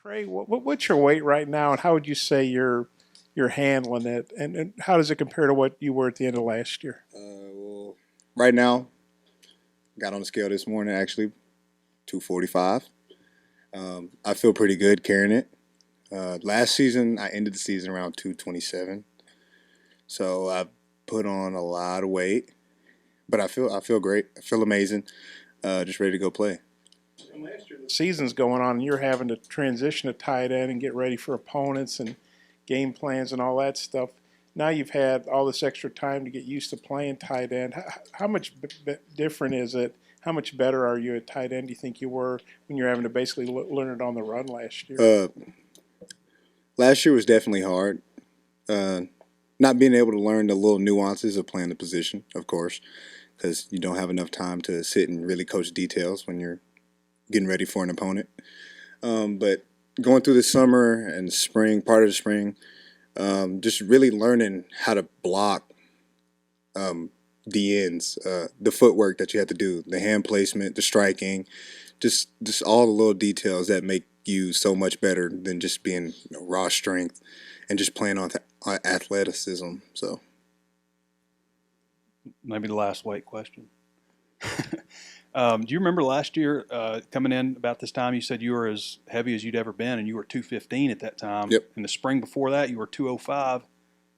Trey, what's your weight right now, and how would you say you're handling it, and how does it compare to what you were at the end of last year? Well, right now, got on the scale this morning actually, 245. I feel pretty good carrying it. Last season, I ended the season around 227. So I put on a lot of weight, but I feel great. I feel amazing. Just ready to go play. And last year, the season's going on, and you're having to transition to tight end and get ready for opponents and game plans and all that stuff. Now you've had all this extra time to get used to playing tight end. How much different is it? How much better are you at tight end, do you think you were when you're having to basically learn it on the run last year? Last year was definitely hard. Uh, Not being able to learn the little nuances of playing the position, of course, because you don't have enough time to sit and really coach details when you're getting ready for an opponent. But going through the summer and spring, part of the spring, just really learning how to block the ends, the footwork that you have to do, the hand placement, the striking, just all the little details that make you so much better than just being raw strength and just playing on athleticism. So Maybe the last weight question. Do you remember last year coming in about this time? You said you were as heavy as you'd ever been, and you were 215 at that time. Yep. In the spring before that, you were 205.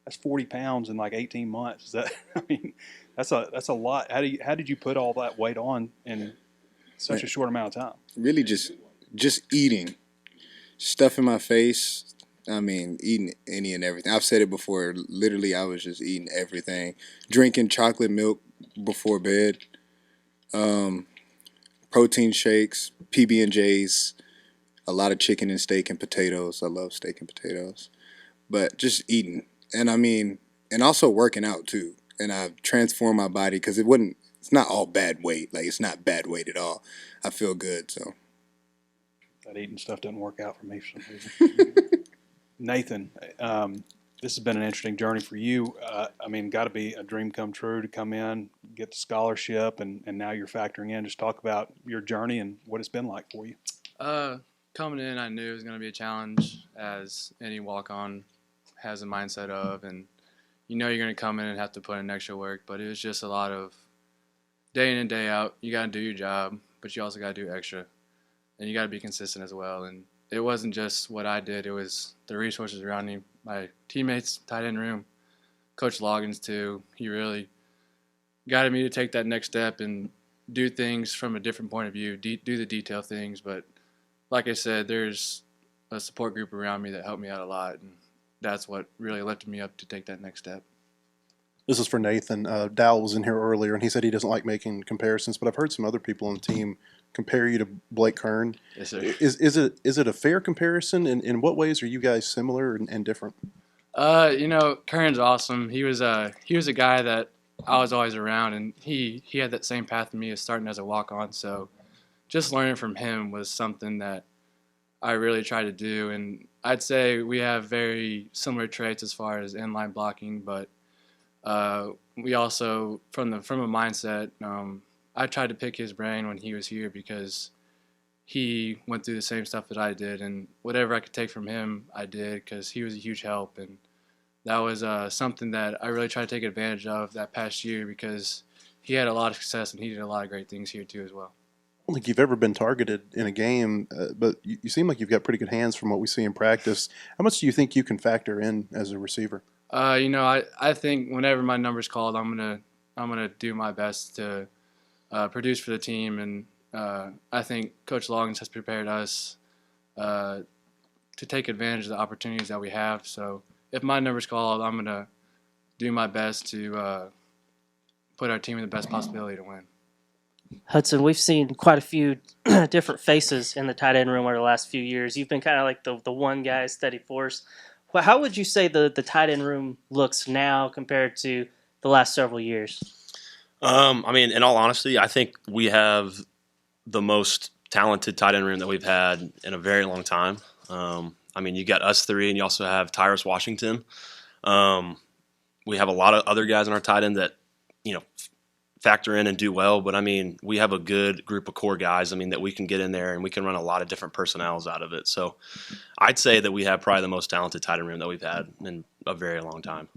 That's 40 pounds in like 18 months. Is that? I mean, that's a lot. How did you put all that weight on in such a short amount of time? really just eating, stuff in my face. I mean, eating any and everything. I've said it before. Literally, I was just eating everything, drinking chocolate milk before bed, protein shakes, PB and J's, a lot of chicken and steak and potatoes. I love steak and potatoes, but just eating, and I mean, and also working out too. And I've transformed my body because it wouldn't. It's not all bad weight. Like it's not bad weight at all. I feel good. So That eating stuff doesn't work out for me for some reason. Nathan, this has been an interesting journey for you. I mean, got to be a dream come true to come in, get the scholarship, and now you're factoring in. Just talk about your journey and what it's been like for you. Coming in, I knew it was going to be a challenge, as any walk-on has a mindset of, and you know you're going to come in and have to put in extra work, but it was just a lot of day in and day out. You got to do your job, but you also got to do extra, and you got to be consistent as well. And it wasn't just what I did; it was the resources around me, my teammates, tight end room, Coach Loggins too. He really guided me to take that next step and do things from a different point of view, do the detail things. But like I said, there's a support group around me that helped me out a lot, and that's what really lifted me up to take that next step. This is for Nathan. Dowell was in here earlier, and he said he doesn't like making comparisons, but I've heard some other people on the team compare you to Blake Kern. Yes, sir. Is it a fair comparison? In what ways are you guys similar and different? Kern's awesome. He was a guy that I was always around, and he had that same path to me as starting as a walk-on. So just learning from him was something that I really tried to do. And I'd say we have very similar traits as far as inline blocking, but we also, from a mindset, I tried to pick his brain when he was here because he went through the same stuff that I did, and whatever I could take from him, I did because he was a huge help. And that was something that I really tried to take advantage of that past year because he had a lot of success and he did a lot of great things here too as well. I don't think you've ever been targeted in a game, but you seem like you've got pretty good hands from what we see in practice. How much do you think you can factor in as a receiver? I think whenever my number's called, I'm gonna do my best to produce for the team, and I think Coach Loggins has prepared us to take advantage of the opportunities that we have. So if my number's called, I'm gonna do my best to put our team in the best possibility to win. Hudson, we've seen quite a few different faces in the tight end room over the last few years. You've been kind of like the one guy, steady force. Well, how would you say the tight end room looks now compared to the last several years? I mean, in all honesty, I think we have the most talented tight end room that we've had in a very long time. I mean, you got us three, and you also have Tyrus Washington. We have a lot of other guys on our tight end that, factor in and do well. But I mean, we have a good group of core guys. I mean, that we can get in there and we can run a lot of different personnels out of it. So I'd say that we have probably the most talented tight end room that we've had in a very long time.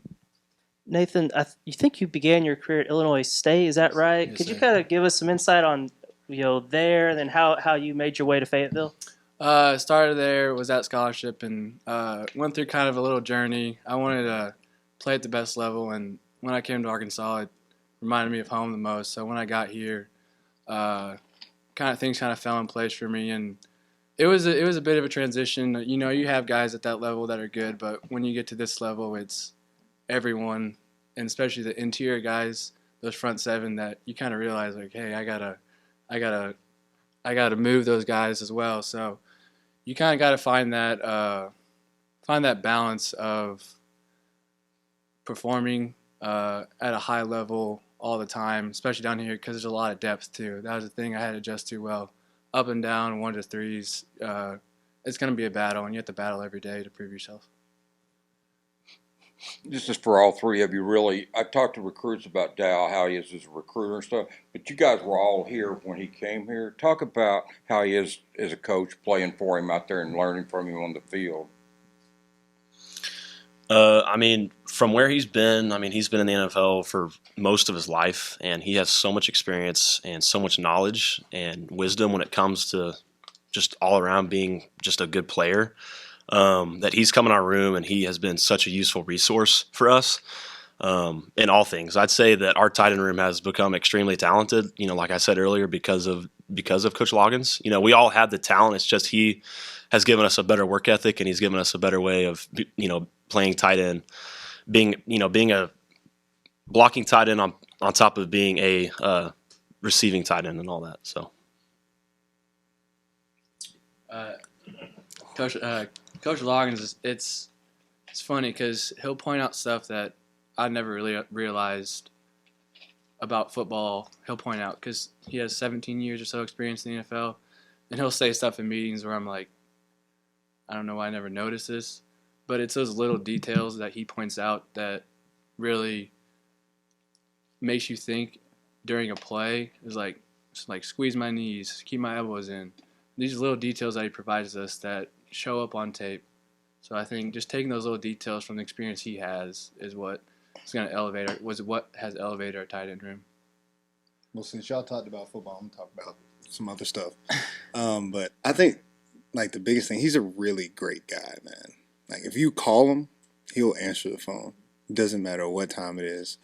Nathan, you think you began your career at Illinois State? Is that right? Yes, Could you sir. kind of give us some insight on there, and then how you made your way to Fayetteville? Started there, was at scholarship, and went through kind of a little journey. I wanted to play at the best level, and when I came to Arkansas, it reminded me of home the most. So when I got here, things kind of fell in place for me, and it was a bit of a transition. You know, you have guys at that level that are good, but when you get to this level, it's everyone, and especially the interior guys, those front seven, that you kind of realize like, hey, I gotta move those guys as well. So you kind of got to find that balance of performing at a high level all the time, especially down here because there's a lot of depth too. That was the thing I had to adjust to well. Up and down, 1 to 3s. It's going to be a battle, and you have to battle every day to prove yourself. This is for all three of you, really. I've talked to recruits about Dow, how he is as a recruiter and stuff, but you guys were all here when he came here. Talk about how he is as a coach, playing for him out there and learning from him on the field. I mean, from where he's been in the NFL for most of his life, and he has so much experience and so much knowledge and wisdom when it comes to just all around being just a good player. That he's come in our room and he has been such a useful resource for us in all things. I'd say that our tight end room has become extremely talented. You know, like I said earlier, because of Coach Loggins. You know, we all have the talent. It's just he has given us a better work ethic and he's given us a better way of playing tight end, being a blocking tight end on top of being a receiving tight end and all that. So. Coach Loggins, it's funny because he'll point out stuff that I never really realized about football. He'll point out because he has 17 years or so experience in the NFL, and he'll say stuff in meetings where I'm like, I don't know why I never noticed this, but it's those little details that he points out that really makes you think during a play. It's like squeeze my knees, keep my elbows in. These little details that he provides us that show up on tape. So I think just taking those little details from the experience he has is what is going to what has elevated our tight end room. Well, since y'all talked about football, I'm going to talk about some other stuff. But I think, like, the biggest thing, he's a really great guy, man. Like, if you call him, he'll answer the phone. It doesn't matter what time it is.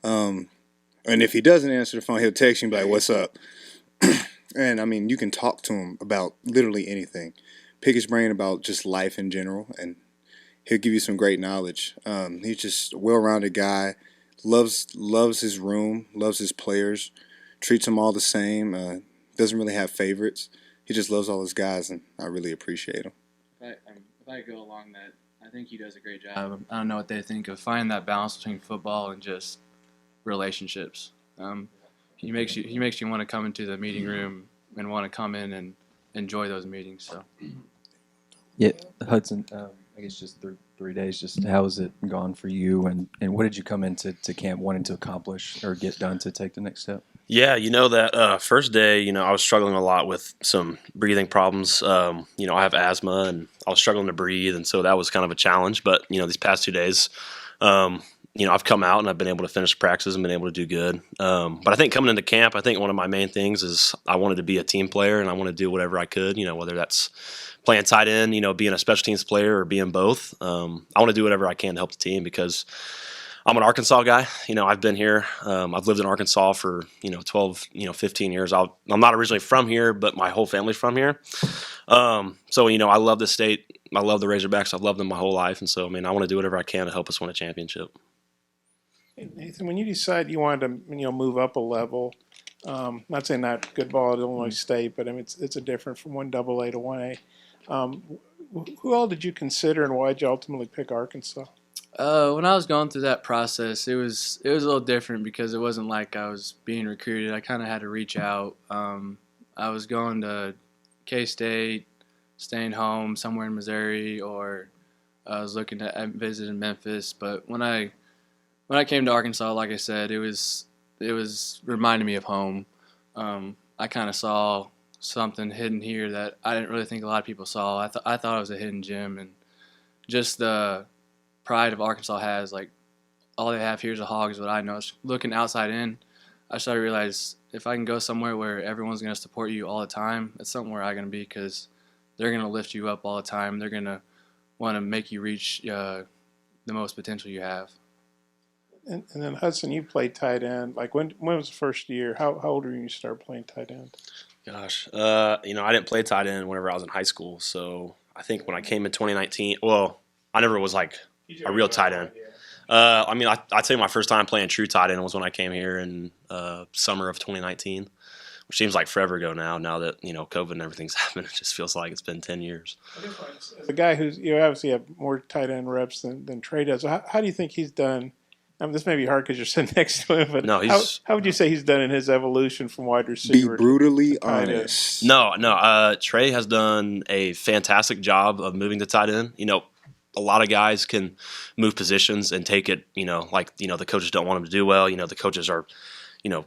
And if he doesn't answer the phone, he'll text you and be like, what's up? And, I mean, you can talk to him about literally anything. Pick his brain about just life in general, and he'll give you some great knowledge. He's just a well-rounded guy, loves his room, loves his players, treats them all the same, doesn't really have favorites. He just loves all his guys, and I really appreciate him. If I go along that, I think he does a great job. I don't know what they think of finding that balance between football and just relationships. He makes you want to come into the meeting room and want to come in and enjoy those meetings. So, yeah, Hudson. I guess just 3 days. Just how has it gone for you, and what did you come into camp wanting to accomplish or get done to take the next step? Yeah, that first day, I was struggling a lot with some breathing problems. I have asthma, and I was struggling to breathe, and so that was kind of a challenge. But these past 2 days, I've come out and I've been able to finish practices and been able to do good. But I think coming into camp, I think one of my main things is I wanted to be a team player and I want to do whatever I could, whether that's playing tight end, being a special teams player or being both. I want to do whatever I can to help the team because I'm an Arkansas guy. I've been here. I've lived in Arkansas for, 12, 15 years. I'm not originally from here, but my whole family's from here. So, I love the state. I love the Razorbacks. I've loved them my whole life. And so, I want to do whatever I can to help us win a championship. Nathan, when you decide you wanted to, move up a level, not saying not good ball at Illinois State, but it's a different from 1AA to 1A. Who all did you consider, and why did you ultimately pick Arkansas? When I was going through that process, it was a little different because it wasn't like I was being recruited. I kind of had to reach out. I was going to K-State, staying home somewhere in Missouri, or I was looking to visit in Memphis. But when I came to Arkansas, like I said, it was it was reminding me of home. I kind of saw something hidden here that I didn't really think a lot of people saw. I thought it was a hidden gem, and just the pride of Arkansas has, like, all they have here is a Hogs. What I know, looking outside in, I started to realize if I can go somewhere where everyone's going to support you all the time, it's somewhere I'm going to be, because they're going to lift you up all the time. They're going to want to make you reach the most potential you have. And then Hudson, you played tight end. Like when was the first year? How old were you when you started playing tight end? Gosh, you know, I didn't play tight end whenever I was in high school. So I think when I came in 2019, well, I never was like a real tight end. I mean, I'd say my first time playing true tight end was when I came here in summer of 2019, which seems like forever ago now. Now that, you know, COVID and everything's happened, it just feels like it's been 10 years. As a guy who's, you obviously have more tight end reps than Trey does. So how do you think he's done? I mean, this may be hard because you're sitting next to him, but No, how would you say he's done in his evolution from wide Be receiver? brutally to tight end? honest. No. Trey has done a fantastic job of moving to tight end. You know, a lot of guys can move positions and take it, you know, like, you know, the coaches don't want them to do well. You know, the coaches are, you know,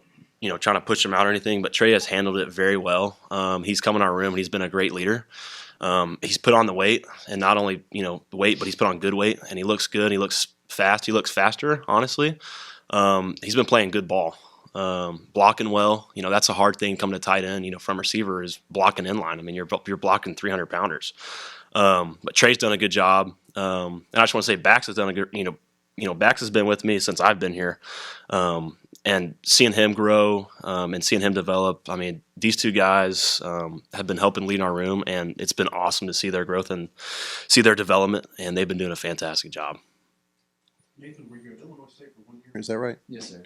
trying to push them out or anything, but Trey has handled it very well. He's come in our room and he's been a great leader. He's put on the weight, and not only, you know, the weight, but he's put on good weight, and he looks good. He looks fast. He looks faster, honestly. He's been playing good ball, blocking well. You know, that's a hard thing coming to tight end, you know, from receiver, is blocking in line. I mean, you're blocking 300 pounders. But Trey's done a good job. And I just want to say Bax has done a good, you know, Bax has been with me since I've been here. And seeing him grow and seeing him develop, I mean, these two guys have been helping lead our room, and it's been awesome to see their growth and see their development, and they've been doing a fantastic job. Nathan, were you at Illinois State for 1 year? Is that right? Yes, sir.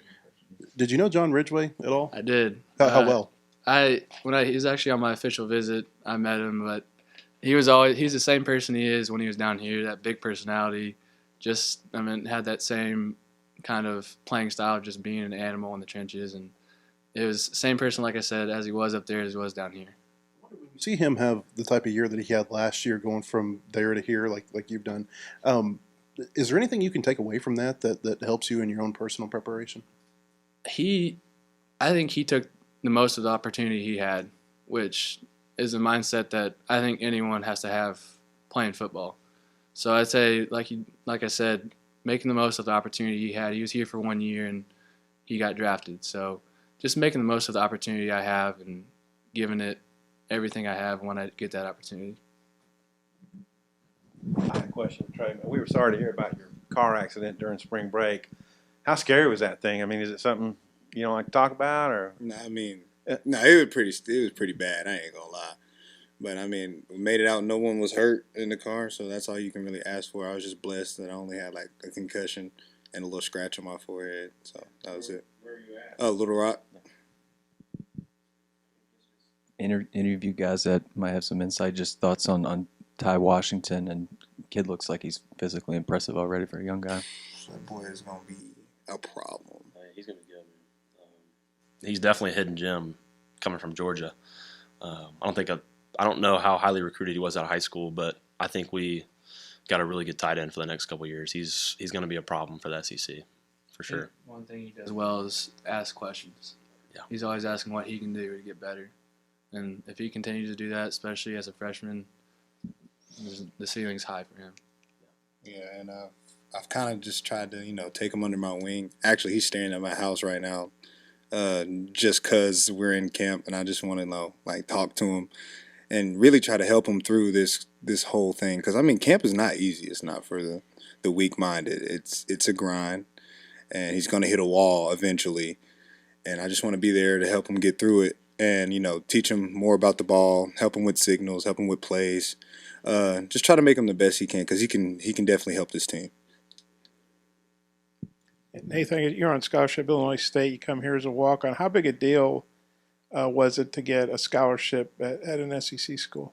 Did you know John Ridgway at all? I did. How well? He was actually on my official visit, I met him, but he's the same person he is when he was down here. That big personality, just, I mean, had that same kind of playing style, just being an animal in the trenches, and it was the same person, like I said, as he was up there as he was down here. You see him have the type of year that he had last year, going from there to here, like you've done. Is there anything you can take away from that helps you in your own personal preparation? I think he took the most of the opportunity he had, which is a mindset that I think anyone has to have playing football. So I'd say, like I said, making the most of the opportunity he had. He was here for 1 year and he got drafted. So just making the most of the opportunity I have and giving it everything I have when I get that opportunity. I had a question, Trey. We were sorry to hear about your car accident during spring break. How scary was that thing? I mean, is it something you don't like to talk about, or? No, I mean, no, it was pretty bad. I ain't gonna lie, but I mean, we made it out. No one was hurt in the car, so that's all you can really ask for. I was just blessed that I only had like a concussion and a little scratch on my forehead, so that was it. Where are you at? Oh, Little Rock. Any of you guys that might have some insight, just thoughts on Ty Washington, and kid looks like he's physically impressive already for a young guy. That boy is gonna be a problem. He's going to be good. He's definitely a hidden gem coming from Georgia. I don't know how highly recruited he was out of high school, but I think we got a really good tight end for the next couple of years. He's going to be a problem for the SEC, for sure. One thing he does well is ask questions. Yeah. He's always asking what he can do to get better. And if he continues to do that, especially as a freshman, the ceiling's high for him. Yeah, and I've kind of just tried to, take him under my wing. Actually, he's staying at my house right now, just because we're in camp, and I just want to talk to him and really try to help him through this whole thing. Because I mean, camp is not easy. It's not for the weak-minded. It's a grind, and he's going to hit a wall eventually. And I just want to be there to help him get through it, and teach him more about the ball, help him with signals, help him with plays. Just try to make him the best he can, because he can definitely help this team. Nathan, you're on scholarship at Illinois State. You come here as a walk-on. How big a deal was it to get a scholarship at an SEC school?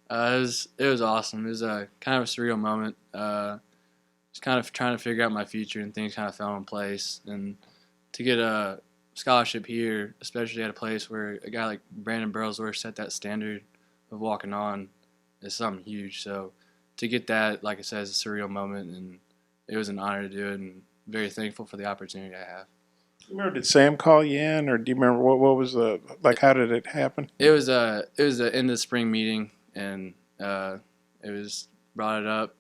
It was awesome. It was a kind of a surreal moment. Just kind of trying to figure out my future, and things kind of fell in place. And to get a scholarship here, especially at a place where a guy like Brandon Burlesworth set that standard of walking on, is something huge. So to get that, like I said, is a surreal moment, and it was an honor to do it, and very thankful for the opportunity I have. Remember, did Sam call you in, or do you remember what was the like? How did it happen? It was a end of spring meeting, and it was brought it up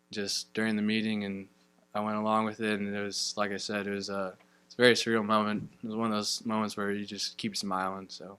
just during the meeting, and I went along with it. And it was, like I said, it's a very surreal moment. It was one of those moments where you just keep smiling. So.